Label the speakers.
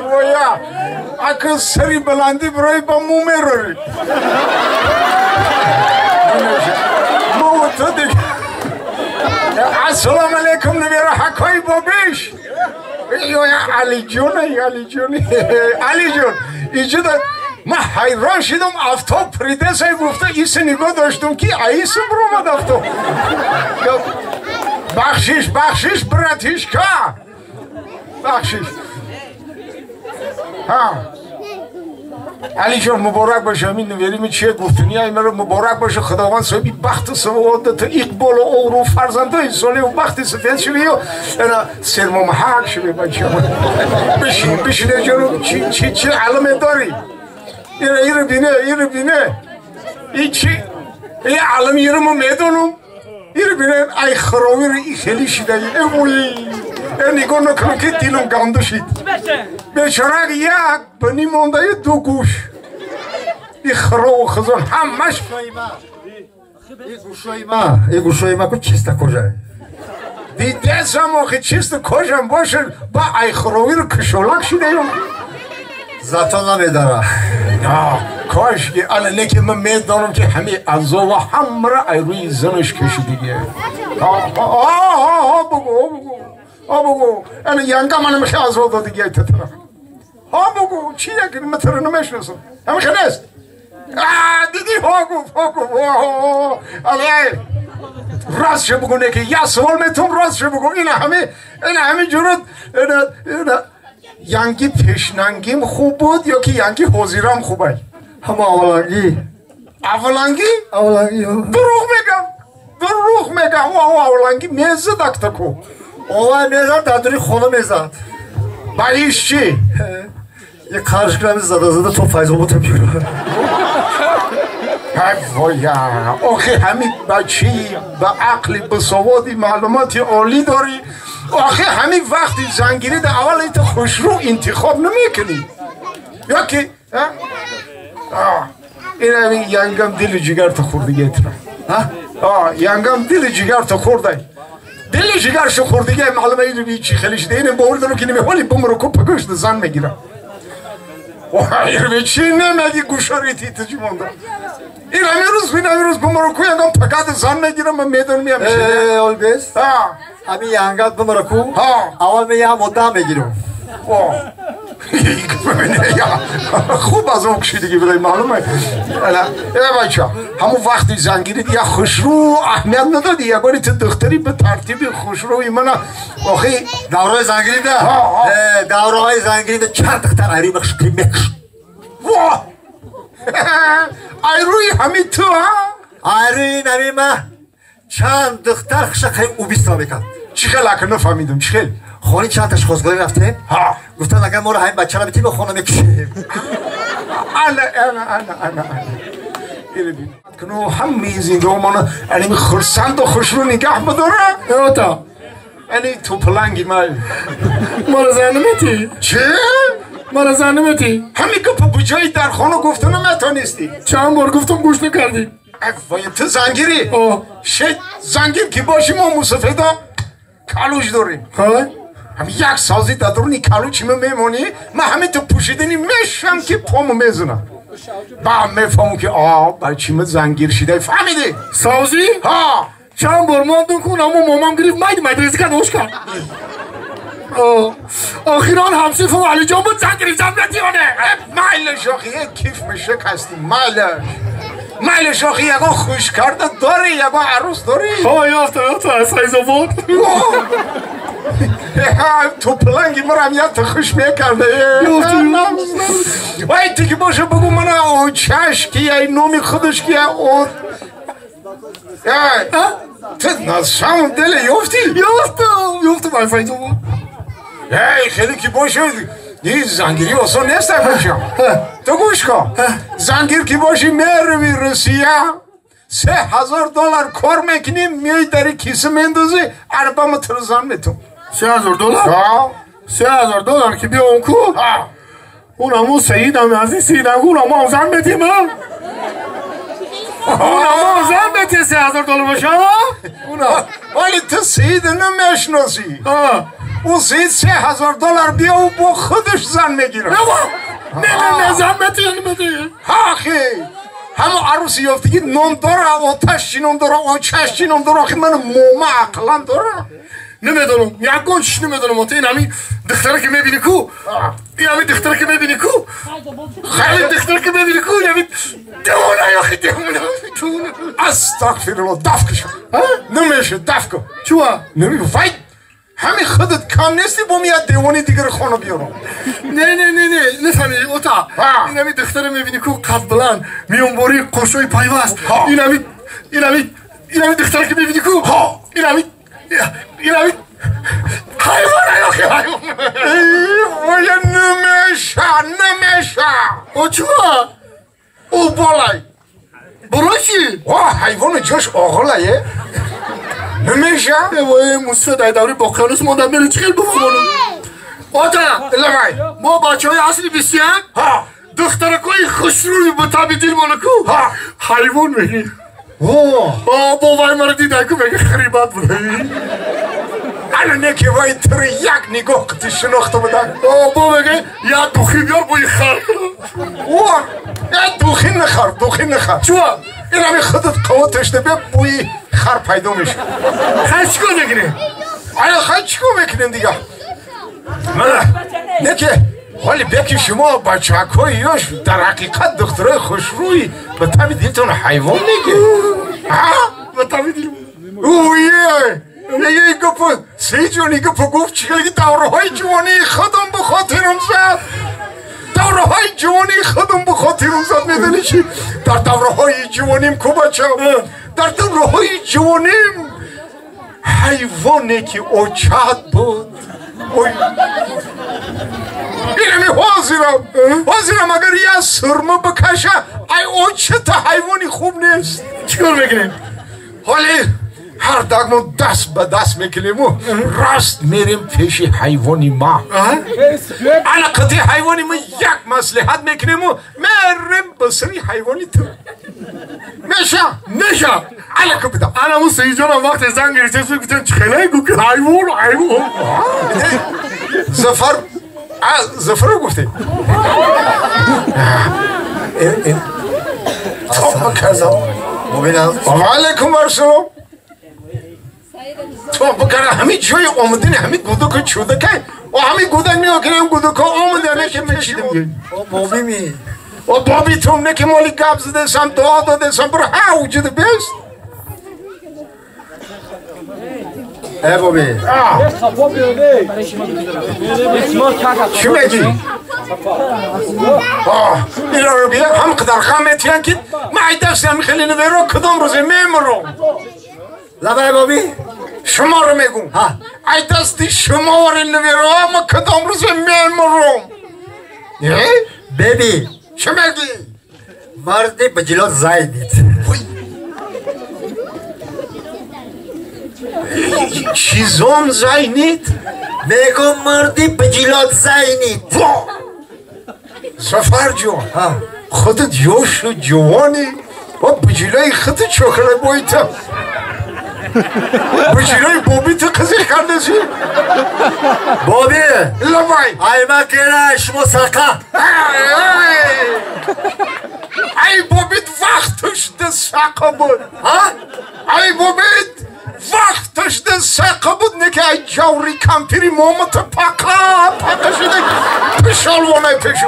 Speaker 1: رویا اگه سری بلندی برای با مومر ما تو دیگه السلام علیکم نمیره حکای بابیش علی جون علی جون اینجا من حیران شدم افتاب پریده سای گفته ایسه نگاه داشتم که ایسه برامد افتاب بخشش براتیش که بخشش ها علی جان مبارک باشه همین نویریم چیه گفتنی های من رو مبارک باشه خداوند صاحبی بخت و سعادت اقبال و عمر و فرزنده های ساله و بخت سفید شوی و سرمام حق شوی بچه بشینه جانو چی علمه داری ایره بینه این چی این علم ایره ما میدونم ایره بینه ای خراوی رو ای خیلی شده نگاه نکنم که دیلم گنده شد بیچاره یک بنی مانده دو گوش این خراب و خزان همش این گوشای ما که چیست کجای دیده سم آخه چیست کجام باشه با ای خراوی رو کشولک شده
Speaker 2: زتا نمیداره
Speaker 1: کاش که الان که من میدانم که همه ازا و همه را ای روی زنش کشیدیگه بگو الان ینگا من میشه ازا دادیگه ایت طرف بگو چیه که من تره نمیشنسم همیشه نیست دیدی گفت علی راست شو بگو نکه یا سوال میتونم راست شو بگو این همه جورت ینگی پیشننگیم خوب بود یا که ینگی حضیرم خوبه
Speaker 2: همه اولانگی
Speaker 1: دروغ میگم اولانگی میزد اکتکو
Speaker 2: اول میزد دادوری خونه میزد
Speaker 1: با ایش چی؟
Speaker 2: یک خرشگرمی زده تو فایزو بودم بیرو
Speaker 1: وایا آخه همین بچی با عقلی با سوادی معلوماتی عالی داری آخه همین وقتی زنگیری در اول ایت خوشرو انتخاب نمیکنی یا که این همین ینگم دل جگر تا خوردگی اترا ینگم دل جگر تا خورده دل جگرشو خوردگی معلومه این رو چی خیلی شده اینم باور دارم که نمیخوالی بمرکو پگشت زن میگیرم این چی نمیدی گوشاریتی تجی مانده این همین روز بمرکو ینگم پگد زن میگیرم من میدونم
Speaker 2: میشه اولبیس همین ینگت بمرکو اول می هم مدام میگیرم خوب از اون کشیدگی برای معلومه بچه همون وقتی زنگیری دیگه خوشرو اهمیت ندادی یه باری تو دختری به ترتیب خوشروی من آخی دوره زنگیری ده دوره های زنگیری ده چند دختر ایروی مکش
Speaker 1: واه ایروی همین تو
Speaker 2: ایروی نمی ما چند دختر خشک او بیستا بکن
Speaker 1: چی خیلی اکر نفهمیدم چی خیلی
Speaker 2: خونی چند تاش خوزگاهی رفتیم گفتن اگر ما رو همین بچه را بیتیم به خونه میکشیم
Speaker 1: انا اینه بین کنو هم میزین رومانو اینی خرسند و خوش رو نگاه بداره
Speaker 2: تا
Speaker 1: اینی تو پلنگی ما
Speaker 2: رو زنمیتی
Speaker 1: چه؟
Speaker 2: ما رو زنمیتی
Speaker 1: همین که پا بجایی در خانه گفتنو متانستی
Speaker 2: چند بار گفتم گوش نکردی
Speaker 1: وای تو زنگیری شید زنگیر که باشی ما موسفیدا کالوش داریم هم یک سازی دادرونی کالو چی میمونی من همین تو پوشیدنی میشم که پامو میزنم با میفهمم که برای چی من زنگیر شده فهمیدی
Speaker 2: سازی؟ چند بار ماندون کن اما مامام گریف مایدی ریزی کن اوش کن آخیران همسی فهم علی جان بود زنگیری زنگیرانه
Speaker 1: مایلش آخیه کیف میشه کستی مایلش آخی یکا خوش کرده داری یکا عروس داری
Speaker 2: یافته سایزا بود
Speaker 1: تو پلنگی مرم یک خوش میکرده وای دیگه باشه بگو من او چش که یه نومی خودش که تو نازشم دل
Speaker 2: یافته من فایزا بود
Speaker 1: خیلی که باشه این زنگیری آسان نیست بچم تو گوش کن زنگیر که باشی میروی روسیه $3,000 کار میکنی میای در کیسه میندازی عربا مترزن میتون
Speaker 2: $3,000 $3,000 که بیا اون کو اونمو سیدم عزیز سیدم اونمو زن بیتیم اونمو زن بیتی $3,000 باشه
Speaker 1: ولی تو سید نمیشناسی او زید $3000 بیا و با خودش زن میگیره
Speaker 2: نه زحمتی نمیده
Speaker 1: آخی همه عروسی یافتگی نام داره آتش چی نام داره آچش چی نام داره آخی من موما عقلم داره
Speaker 2: نمیدونم یکونش نمیدونم این همین دختره که میبینی کو این همین دختره که میبینی کو همین دختره که میبینی کو این همین دیوانه یاخی دیوانه
Speaker 1: استغفرالله دفع کشم نمیشه دفع کن
Speaker 2: چوه؟
Speaker 1: نمیگه وای همین خودت کم نیستی با میاد دیوانی دیگر خانه بیارم
Speaker 2: نه نفهمی اوتا این همین دختره میبینی کو قد بلند میونباری قرشوی پیوست این همین دختره که میبینی کو این همین حیوانه یاخی حیوانه
Speaker 1: وای نمیشه
Speaker 2: او چوه؟
Speaker 1: او بالای
Speaker 2: براشی؟
Speaker 1: حیوان جاش آغلایه نمیشه
Speaker 2: وای موسیقی در دوری باقیانوس ماندم میره چه خیلی بفهمانم آتا
Speaker 1: لبای
Speaker 2: ما بچه های اصلی بسیار دخترکای خوشروی به تابی دیل مالکو حیوان میگی باوای مرا دیده که میگه خریبت بوده
Speaker 1: الان نکه وای تر یک نگاه کتی شناخته بدن
Speaker 2: با میگه یا دوخی بیار بوی خر
Speaker 1: یا دوخی نخر
Speaker 2: چوه؟
Speaker 1: این همه خودت قوتش ده بیا بوی خر پیدا میشه
Speaker 2: خر چیکار نکنه؟
Speaker 1: آیا خر چیکار میکنیم دیگه نکه ولی بکی شما بچه هاییاش در حقیقت دخترای خوشروی به طبی دیلتون حیوان میگه
Speaker 2: به طبی دیل
Speaker 1: اویه یه گفت سی جونی گفت گفت چیکلی دوره های جوانی خودم به خاطرم زد دوره های جوانی خودم به خاطرم زد میدونی چی در دوره های جوانیم کو بچه در دوره های جوانیم حیوانی که اوچاد بود اینمی حاضرم اگر یه سرمه بکشه ای اوچه تا حیوانی خوب نیست
Speaker 2: چیکار میکنیم؟
Speaker 1: حالی هر دگمون دست به دست میکنیم و راست میریم پیش حیوانی ما علاقتی حیوانی ما یک مصلحت میکنیم و میریم بسری حیوانی تو میشه علاقه بدم
Speaker 2: انا مو سیجانم وقت زن گرفته سو کتن چخیله گو که حیوان
Speaker 1: زفر رو گفته تو بکرزم
Speaker 2: مبینم
Speaker 1: و علیکم ارسلام تو بکره همین جای آمدین همین گودک چوده که و همین گودک نیا کنیم گودک آمده نکه میشیدیم
Speaker 2: بابی
Speaker 1: و بابی توم نکه مالی گب زده سم دعا داده سم برو ها وجود بیست
Speaker 2: ای بابی
Speaker 1: چی میگی؟ این رو بیا هم قدر خامتیان که معی دستم خیلی نویرو کدام روزه میمرم
Speaker 2: لبای بابی
Speaker 1: شما رو میگم ای دستی شما رو نویرو اما کدام روزه میمرم
Speaker 2: بیبی
Speaker 1: چی میگی؟
Speaker 2: مردی بجلات زایدید
Speaker 1: چیزام زاینید؟
Speaker 2: میگم مردی بجلات زاینید
Speaker 1: سفر جان خودت یوش و جوانی و بجلای خودت چوکره بایتا بجلای بابی تو قضی کرده زی
Speaker 2: بابی
Speaker 1: لبای
Speaker 2: ای ما کنه شما ساقه
Speaker 1: ای بابیت وقتش ده ساقه بود ای بابیت وقتش ده ساقه بود نکه ای جوری کمپیری مومت پاکا شده پشالوانه پیشو